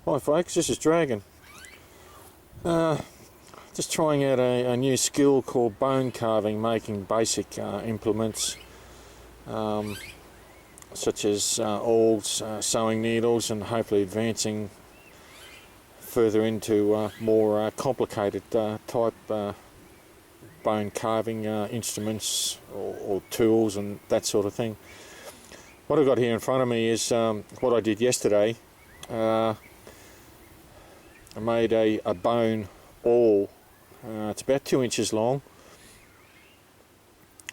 Hi folks, this is Dragon. Just trying out a new skill called bone carving, making basic implements such as awls, sewing needles, and hopefully advancing further into more complicated type bone carving instruments or tools and that sort of thing. What I've got here in front of me is what I did yesterday. I made a bone awl. It's about 2 inches long,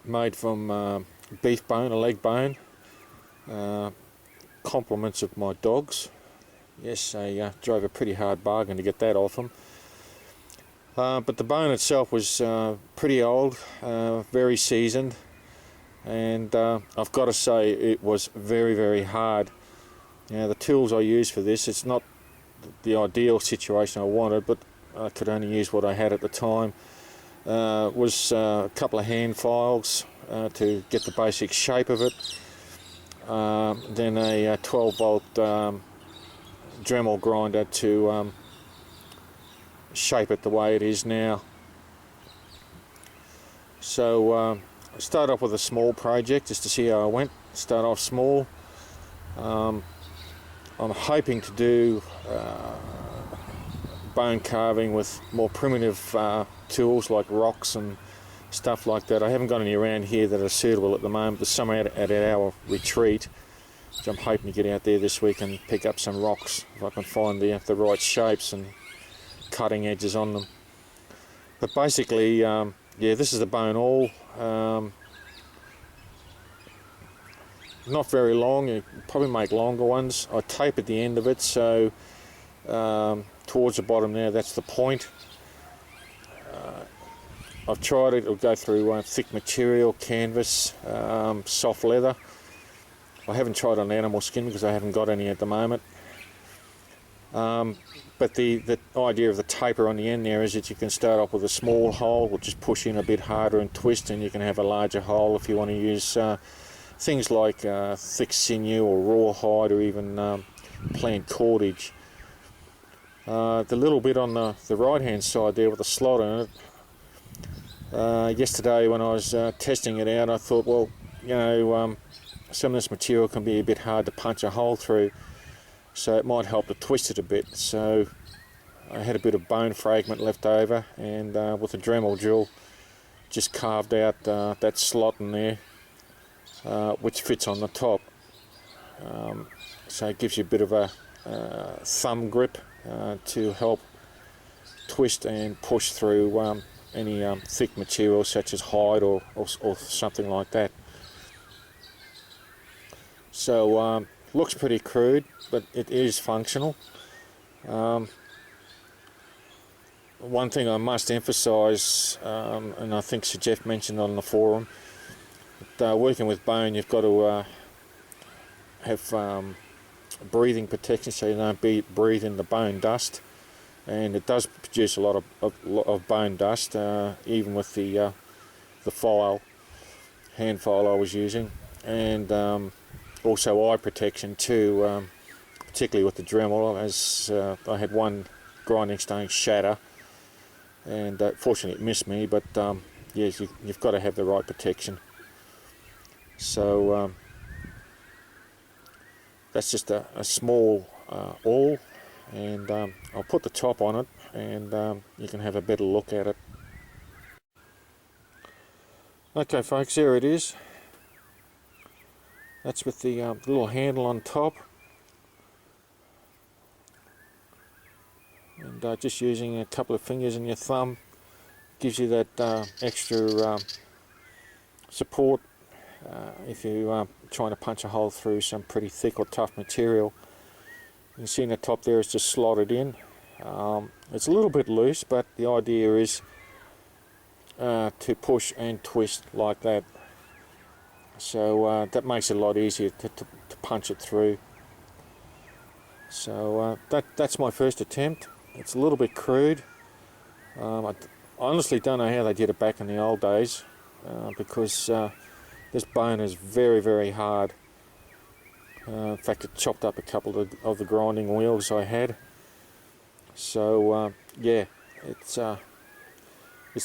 made from beef bone, a leg bone, compliments of my dogs. Yes, I drove a pretty hard bargain to get that off them. But the bone itself was pretty old, very seasoned, and I've got to say it was very, very hard. Now the tools I used for this, it's not the ideal situation I wanted, but I could only use what I had at the time. Was a couple of hand files to get the basic shape of it, then a 12-volt dremel grinder to shape it the way it is now. So I started off with a small project just to see how I went. Start off small. I'm hoping to do bone carving with more primitive tools like rocks and stuff like that. I haven't got any around here that are suitable at the moment. There's some out at our retreat, which I'm hoping to get out there this week and pick up some rocks if I can find the right shapes and cutting edges on them. But basically, yeah, this is the bone awl. Not very long, you probably make longer ones. I tapered the end of it, so towards the bottom there, that's the point. I've tried it, it'll go through thick material, canvas, soft leather. I haven't tried on animal skin because I haven't got any at the moment. But the idea of the taper on the end there is that you can start off with a small hole, or just push in a bit harder and twist, and you can have a larger hole if you want to use things like thick sinew or rawhide, or even plant cordage. The little bit on the right hand side there with a slot in it, yesterday when I was testing it out, I thought, well, you know, some of this material can be a bit hard to punch a hole through, so it might help to twist it a bit. So I had a bit of bone fragment left over, and with a dremel drill just carved out that slot in there, which fits on the top. So it gives you a bit of a thumb grip to help twist and push through any thick material such as hide or something like that. So looks pretty crude, but it is functional. One thing I must emphasise, and I think Sir Jeff mentioned on the forum, that working with bone, you've got to have breathing protection so you don't breathe in the bone dust, and it does produce a lot of bone dust, even with the hand file I was using, and also eye protection too, particularly with the dremel, as I had one grinding stone shatter, and fortunately it missed me, but yes, you've got to have the right protection. So that's just a small awl, and I'll put the top on it, and you can have a better look at it. Okay folks, there it is. That's with the little handle on top, and just using a couple of fingers and your thumb gives you that extra support if you're trying to punch a hole through some pretty thick or tough material. You can see in the top there it's just slotted in. It's a little bit loose, but the idea is to push and twist like that. So that makes it a lot easier to punch it through. So that's my first attempt. It's a little bit crude. I honestly don't know how they did it back in the old days, because this bone is very, very hard. In fact, it chopped up a couple of the grinding wheels I had. So yeah, it's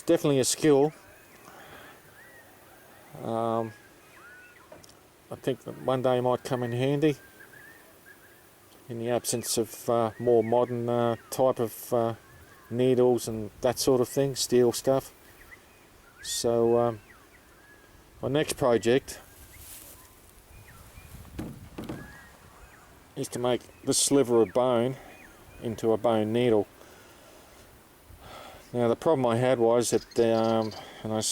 definitely a skill. I think that one day might come in handy in the absence of more modern type of needles and that sort of thing, steel stuff. So my next project is to make this sliver of bone into a bone needle. Now the problem I had was that, and I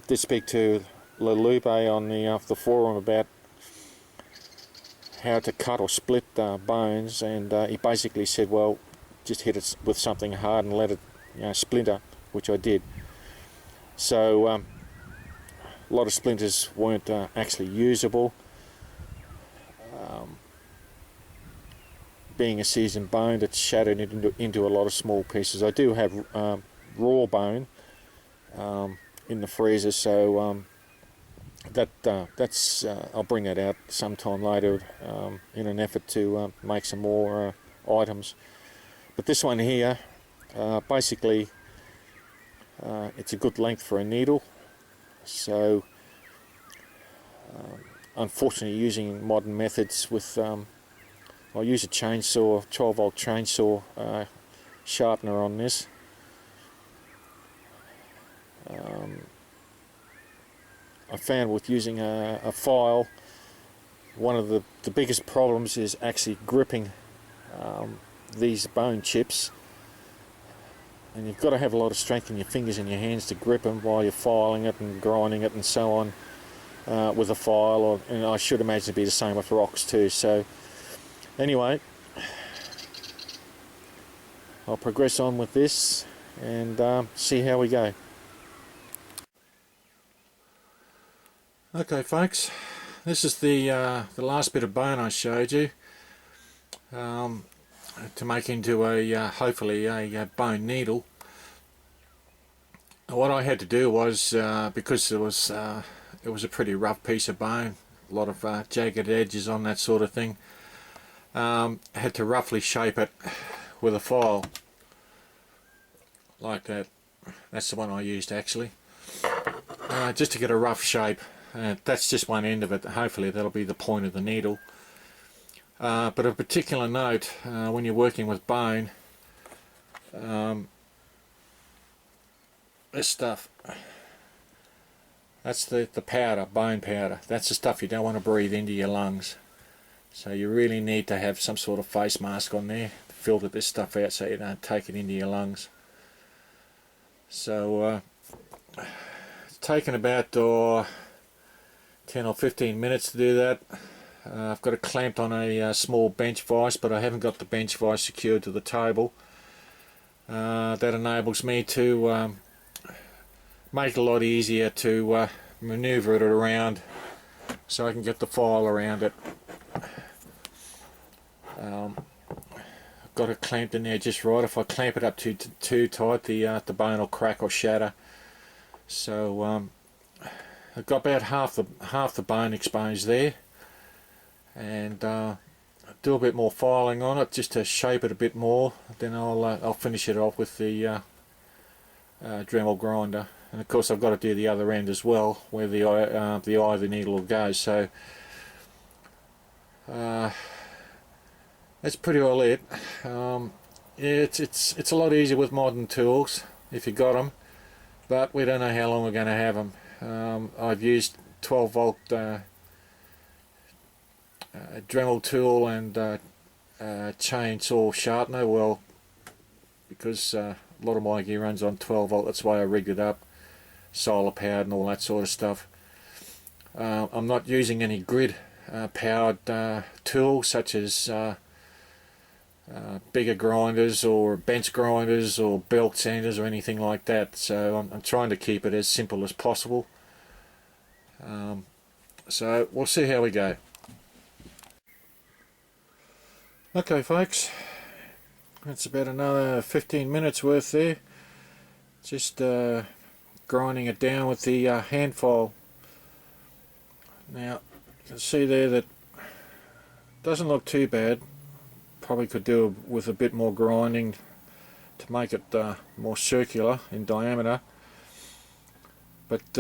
did speak to Lupe on the forum about how to cut or split bones, and he basically said, well, just hit it with something hard and let it splinter, which I did. So a lot of splinters weren't actually usable. Being a seasoned bone, it shattered into a lot of small pieces. I do have raw bone in the freezer, so that's I'll bring that out sometime later in an effort to make some more items. But this one here, basically, it's a good length for a needle. So, unfortunately, using modern methods with I'll use a chainsaw, 12-volt chainsaw sharpener on this. I found with using a file, one of the biggest problems is actually gripping these bone chips, and you've got to have a lot of strength in your fingers and your hands to grip them while you're filing it and grinding it and so on with a file, and I should imagine it'd be the same with rocks too. So anyway, I'll progress on with this and see how we go. Okay folks, this is the last bit of bone I showed you to make into a hopefully a bone needle. What I had to do was, because it was a pretty rough piece of bone, a lot of jagged edges on that sort of thing, I had to roughly shape it with a file like that. That's the one I used actually, just to get a rough shape. That's just one end of it. Hopefully that'll be the point of the needle. But of particular note, when you're working with bone, this stuff, that's the powder, bone powder. That's the stuff you don't want to breathe into your lungs. So you really need to have some sort of face mask on there to filter this stuff out so you don't take it into your lungs. So it's taken about 10 or 15 minutes to do that. I've got it clamped on a small bench vise, but I haven't got the bench vise secured to the table. That enables me to make it a lot easier to maneuver it around so I can get the file around it. I've got it clamped in there just right. If I clamp it up too tight, the bone will crack or shatter. So I've got about half the bone exposed there, and do a bit more filing on it just to shape it a bit more. Then I'll finish it off with the Dremel grinder, and of course I've got to do the other end as well, where the eye of the needle will go. So that's pretty well it. It's a lot easier with modern tools if you got them, but we don't know how long we're going to have them. I've used 12-volt Dremel tool and chainsaw sharpener. Well, because a lot of my gear runs on 12-volt, that's why I rigged it up, solar powered and all that sort of stuff. I'm not using any grid powered tools such as bigger grinders or bench grinders or belt sanders or anything like that, so I'm trying to keep it as simple as possible. So we'll see how we go. Okay folks, that's about another 15 minutes worth there, just grinding it down with the hand file. Now you can see there that it doesn't look too bad. probably could do with a bit more grinding to make it more circular in diameter, but it's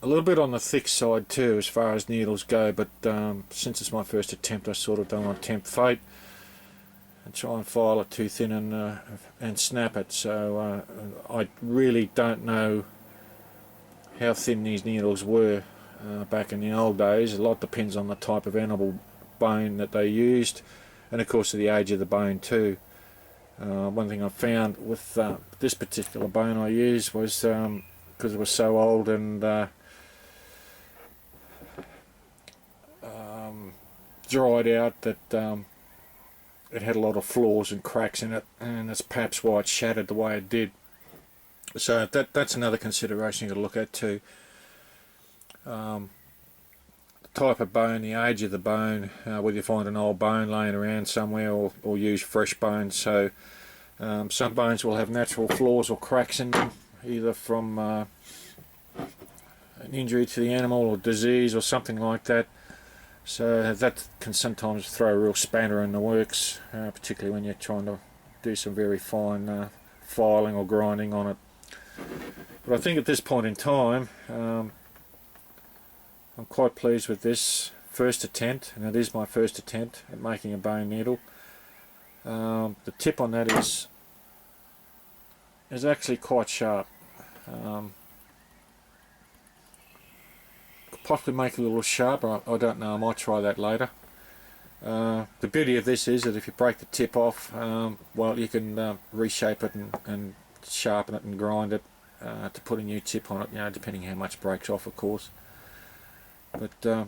a little bit on the thick side too as far as needles go, but since it's my first attempt I sort of don't want to tempt fate and try and file it too thin and snap it. So I really don't know how thin these needles were back in the old days. A lot depends on the type of animal bone that they used, and of course the age of the bone too. One thing I found with this particular bone I used was because it was so old and dried out, that it had a lot of flaws and cracks in it, and that's perhaps why it shattered the way it did. So that's another consideration you've got to look at too. The type of bone, the age of the bone, whether you find an old bone laying around somewhere or use fresh bones. So some bones will have natural flaws or cracks in them, either from an injury to the animal or disease or something like that. So that can sometimes throw a real spanner in the works, particularly when you're trying to do some very fine filing or grinding on it. But I think at this point in time, I'm quite pleased with this first attempt, and it is my first attempt at making a bone needle. The tip on that is actually quite sharp. Could possibly make it a little sharper, I don't know, I might try that later. The beauty of this is that if you break the tip off, well, you can reshape it and sharpen it and grind it to put a new tip on it, you know, depending how much breaks off, of course. But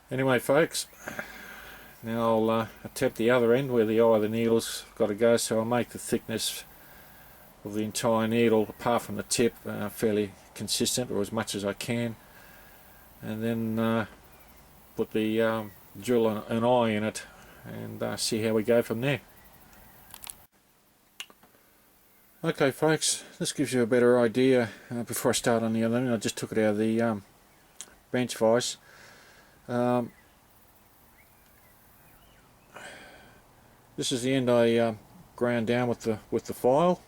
anyway folks, now I'll attempt the other end where the eye of the needle's got to go. So I'll make the thickness of the entire needle, apart from the tip, fairly consistent, or as much as I can, and then put the drill an eye in it and see how we go from there. Okay folks, this gives you a better idea. Before I start on the other end, I just took it out of the bench vise. This is the end I ground down with the file,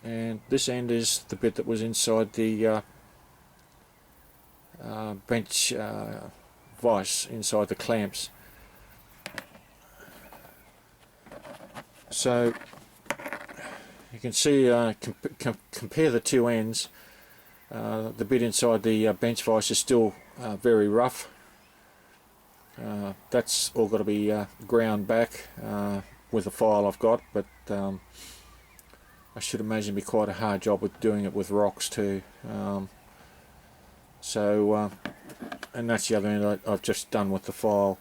and this end is the bit that was inside the bench vise, inside the clamps. So you can see, compare the two ends. The bit inside the bench vise is still very rough. That's all got to be ground back with the file I've got, but I should imagine it'd be quite a hard job with doing it with rocks too. And that's the other end I've just done with the file.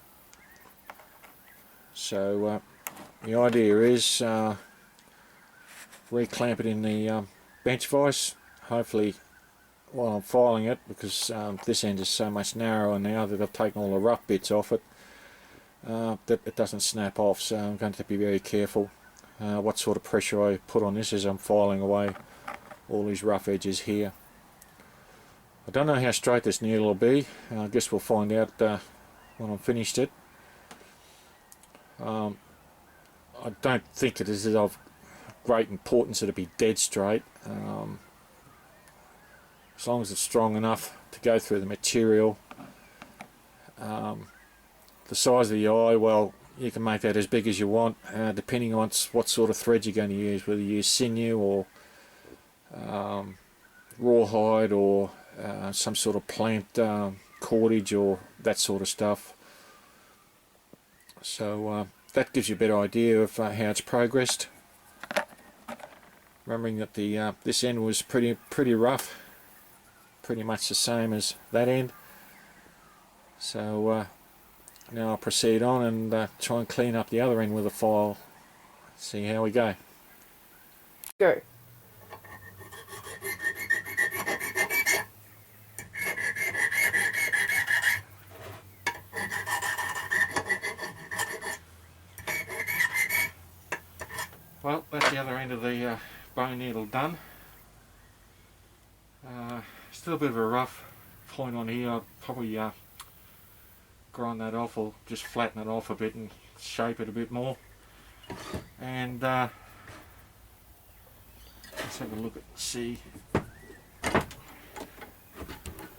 So the idea is reclamp it in the bench vise, hopefully while I'm filing it, because this end is so much narrower now that I've taken all the rough bits off it, that it doesn't snap off. So I'm going to be very careful what sort of pressure I put on this as I'm filing away all these rough edges here. I don't know how straight this needle will be. I guess we'll find out when I've finished it. I don't think it is of great importance that it be dead straight. As long as it's strong enough to go through the material. The size of the eye, well, you can make that as big as you want, depending on what sort of thread you're going to use, whether you use sinew or rawhide or some sort of plant cordage or that sort of stuff. So that gives you a better idea of how it's progressed. Remembering that the this end was pretty rough, pretty much the same as that end. So now I'll proceed on and try and clean up the other end with a file. See how we go. Go. Well, that's the other end of the bone needle done. Still a bit of a rough point on here. I'll probably grind that off, or just flatten it off a bit and shape it a bit more. And let's have a look at see.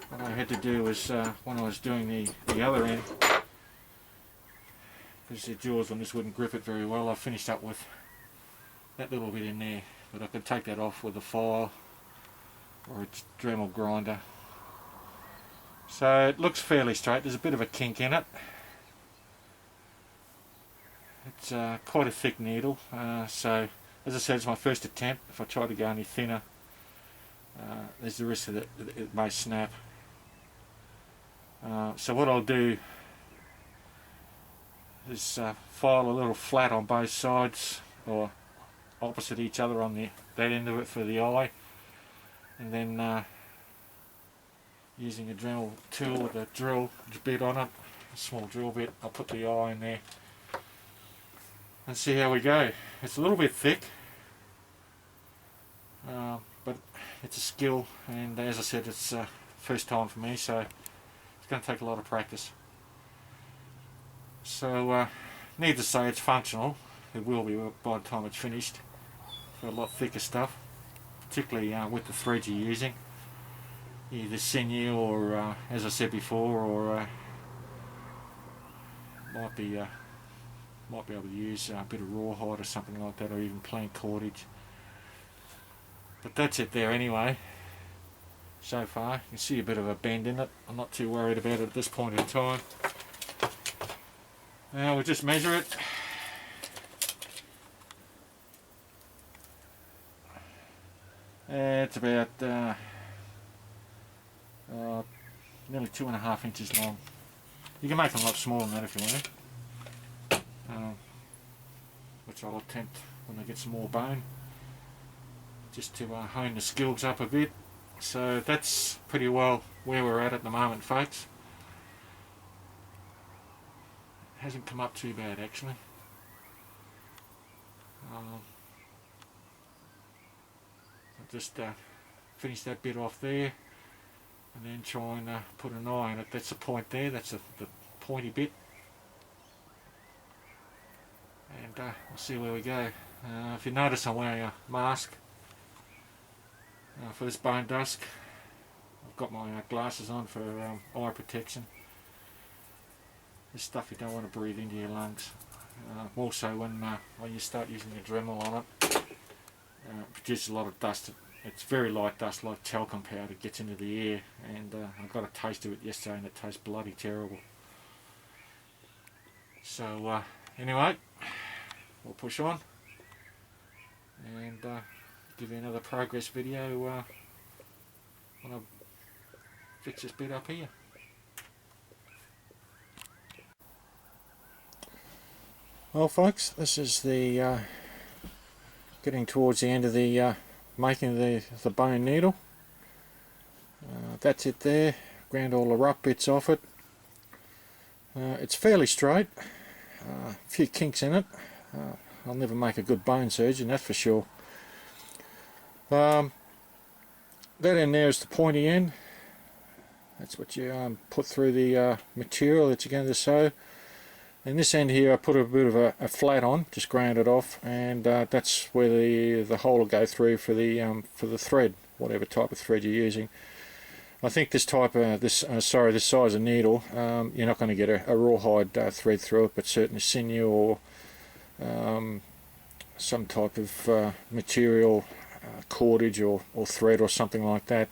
What I had to do was when I was doing the other end, because the jaws on this wouldn't grip it very well, I finished up with that little bit in there, but I could take that off with a file or a dremel grinder. So it looks fairly straight. There's a bit of a kink in it. It's quite a thick needle, so as I said, it's my first attempt. If I try to go any thinner, there's the risk that it may snap. So what I'll do is file a little flat on both sides, or opposite each other on that end of it for the eye, and then using a Dremel tool with a drill bit on it, a small drill bit, I'll put the eye in there and see how we go. It's a little bit thick, but it's a skill, and as I said, it's first time for me, so it's going to take a lot of practice. So needless to say, it's functional. It will be by the time it's finished for a lot thicker stuff, particularly with the threads you're using, either sinew or as I said before, or might be able to use a bit of rawhide or something like that, or even plain cordage. But that's it there anyway. So far, you can see a bit of a bend in it. I'm not too worried about it at this point in time. Now we'll just measure it. It's about nearly 2.5 inches long. You can make them a lot smaller than that if you want to, which I'll attempt when I get some more bone, just to hone the skills up a bit. So that's pretty well where we're at the moment, folks. It hasn't come up too bad actually. I'll just finish that bit off there, and then try and put an eye on it. That's the point there, that's the pointy bit, and we'll see where we go. If you notice, I'm wearing a mask for this bone dusk. I've got my glasses on for eye protection. This stuff you don't want to breathe into your lungs. Also when you start using the Dremel on it, it produces a lot of dust. It's very light dust, like talcum powder. It gets into the air, and I got a taste of it yesterday and it tastes bloody terrible. So anyway, we'll push on and give you another progress video when I fix this bit up here. Well folks, this is the getting towards the end of the making the bone needle. That's it there. Ground all the rough bits off it. It's fairly straight. A few kinks in it. I'll never make a good bone surgeon, that's for sure. That end there is the pointy end. That's what you put through the material that you're going to sew. And this end here I put a bit of a flat on, just ground it off, and that's where the hole will go through for the thread, whatever type of thread you're using. I think this type of this size of needle, you're not going to get a rawhide thread through it, but certainly sinew or some type of material, cordage or thread or something like that,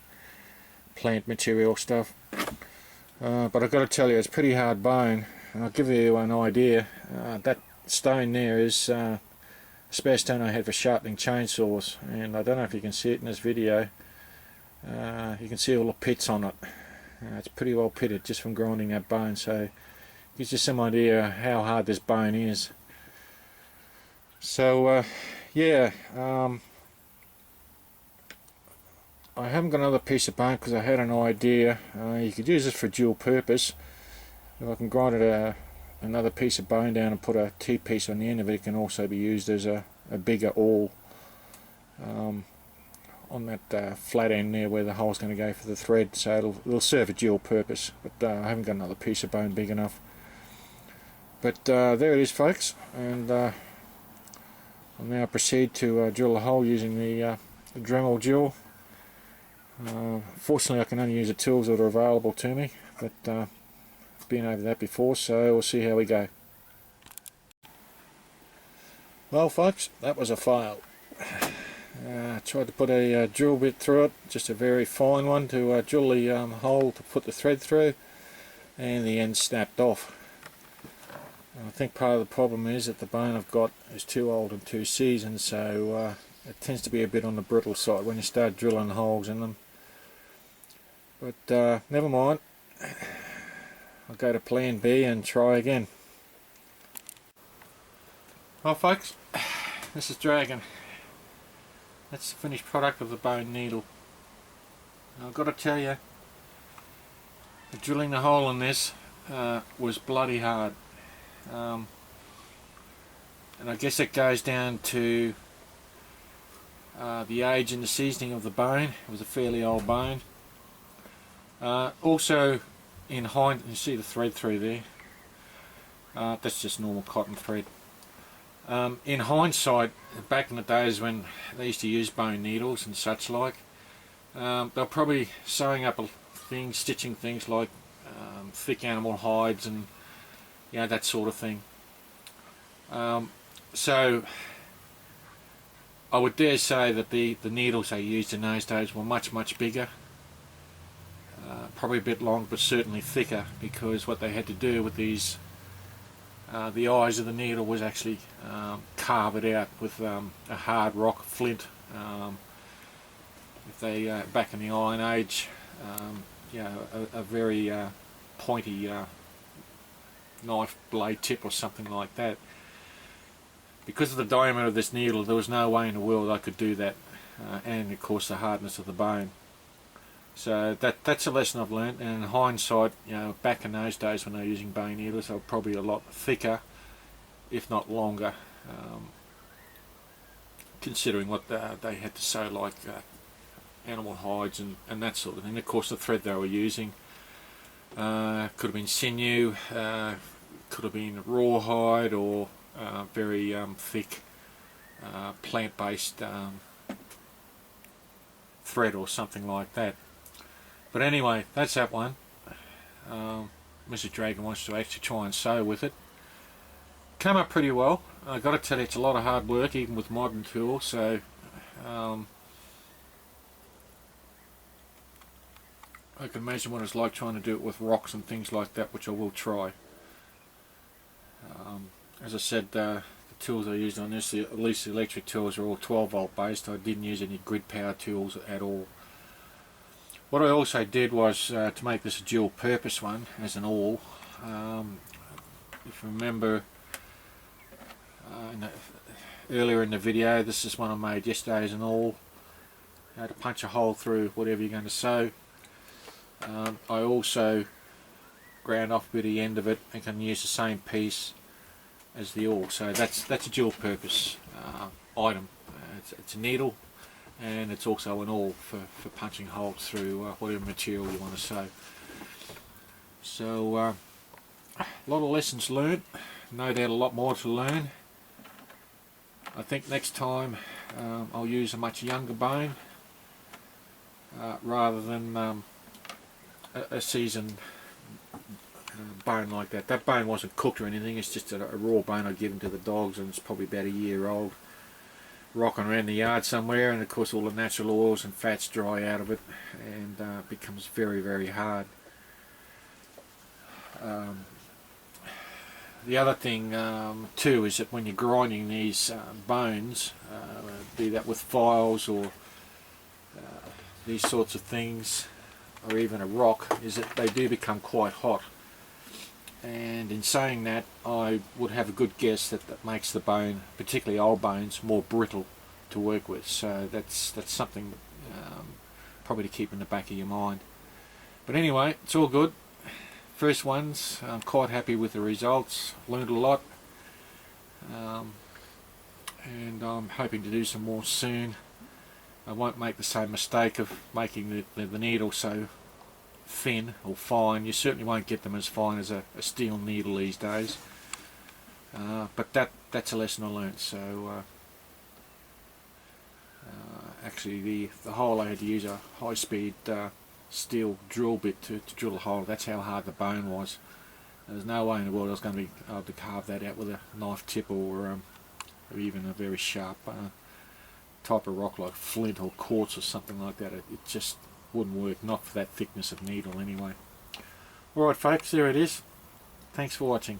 plant material stuff. But I've got to tell you, it's pretty hard bone. I'll give you an idea. That stone there is a spare stone I had for sharpening chainsaws, and I don't know if you can see it in this video. You can see all the pits on it. It's pretty well pitted just from grinding that bone, so it gives you some idea how hard this bone is. So yeah, I haven't got another piece of bone because I had an idea. You could use this for dual purpose. If I can grind it another piece of bone down and put a T-piece on the end of it, it can also be used as a bigger awl on that flat end there where the hole's going to go for the thread, so it'll serve a dual purpose. But I haven't got another piece of bone big enough. But there it is, folks, and I'll now proceed to drill a hole using the Dremel drill. Fortunately, I can only use the tools that are available to me, but I've been over that before, so we'll see how we go. Well, folks, that was a fail. I tried to put a drill bit through it, just a very fine one, to drill the hole to put the thread through, and the end snapped off. I think part of the problem is that the bone I've got is too old and too seasoned, so it tends to be a bit on the brittle side when you start drilling holes in them. But never mind, I'll go to plan B and try again. Well, folks, this is Dragon. That's the finished product of the bone needle. I've got to tell you, drilling the hole in this was bloody hard. And I guess it goes down to the age and the seasoning of the bone. It was a fairly old bone. Also, in hindsight, you see the thread through there. That's just normal cotton thread. In hindsight, back in the days when they used to use bone needles and such like, they're probably sewing up things, stitching things like thick animal hides and that sort of thing. So I would dare say that the needles they used in those days were much bigger, probably a bit long, but certainly thicker, because what they had to do with these, the eyes of the needle was actually carve it out with a hard rock flint. If they back in the Iron Age, a very pointy knife blade tip or something like that. Because of the diameter of this needle, there was no way in the world I could do that, and of course the hardness of the bone. So that's a lesson I've learned, and in hindsight, back in those days when they were using bone needles, they were probably a lot thicker, if not longer, considering what they had to sew, like animal hides and that sort of thing. Of course, the thread they were using could have been sinew, could have been rawhide, or very thick plant-based thread or something like that. But anyway, that's that one. Mr. Dragon wants to actually try and sew with it. Came up pretty well. I've got to tell you, it's a lot of hard work even with modern tools, so I can imagine what it's like trying to do it with rocks and things like that, which I will try. As I said, the tools I used on this, at least the electric tools, are all 12 volt based. I didn't use any grid power tools at all. What I also did was to make this a dual purpose one as an awl. If you remember earlier in the video, this is one I made yesterday as an awl. You had to punch a hole through whatever you're going to sew. I also ground off a bit of the end of it and can use the same piece as the awl. So that's a dual purpose item. It's a needle, and it's also an awl for punching holes through whatever material you want to sew. So a lot of lessons learned, no doubt a lot more to learn. I think next time I'll use a much younger bone rather than a seasoned bone like that. That bone wasn't cooked or anything, it's just a raw bone I'd given to the dogs, and it's probably about a year old, rocking around the yard somewhere, and of course all the natural oils and fats dry out of it, and becomes very hard. The other thing too is that when you're grinding these bones, be that with files or these sorts of things, or even a rock, is that they do become quite hot. And in saying that, I would have a good guess that that makes the bone, particularly old bones, more brittle to work with. So that's something probably to keep in the back of your mind. But anyway, it's all good. First ones, I'm quite happy with the results. Learned a lot, and I'm hoping to do some more soon. I won't make the same mistake of making the needle so thin or fine. You certainly won't get them as fine as a steel needle these days. But that's a lesson I learnt. So actually the hole, I had to use a high-speed steel drill bit to drill a hole. That's how hard the bone was. There's no way in the world I was going to be able to carve that out with a knife tip or even a very sharp type of rock like flint or quartz or something like that. It just wouldn't work, not for that thickness of needle anyway. Alright folks, there it is. Thanks for watching.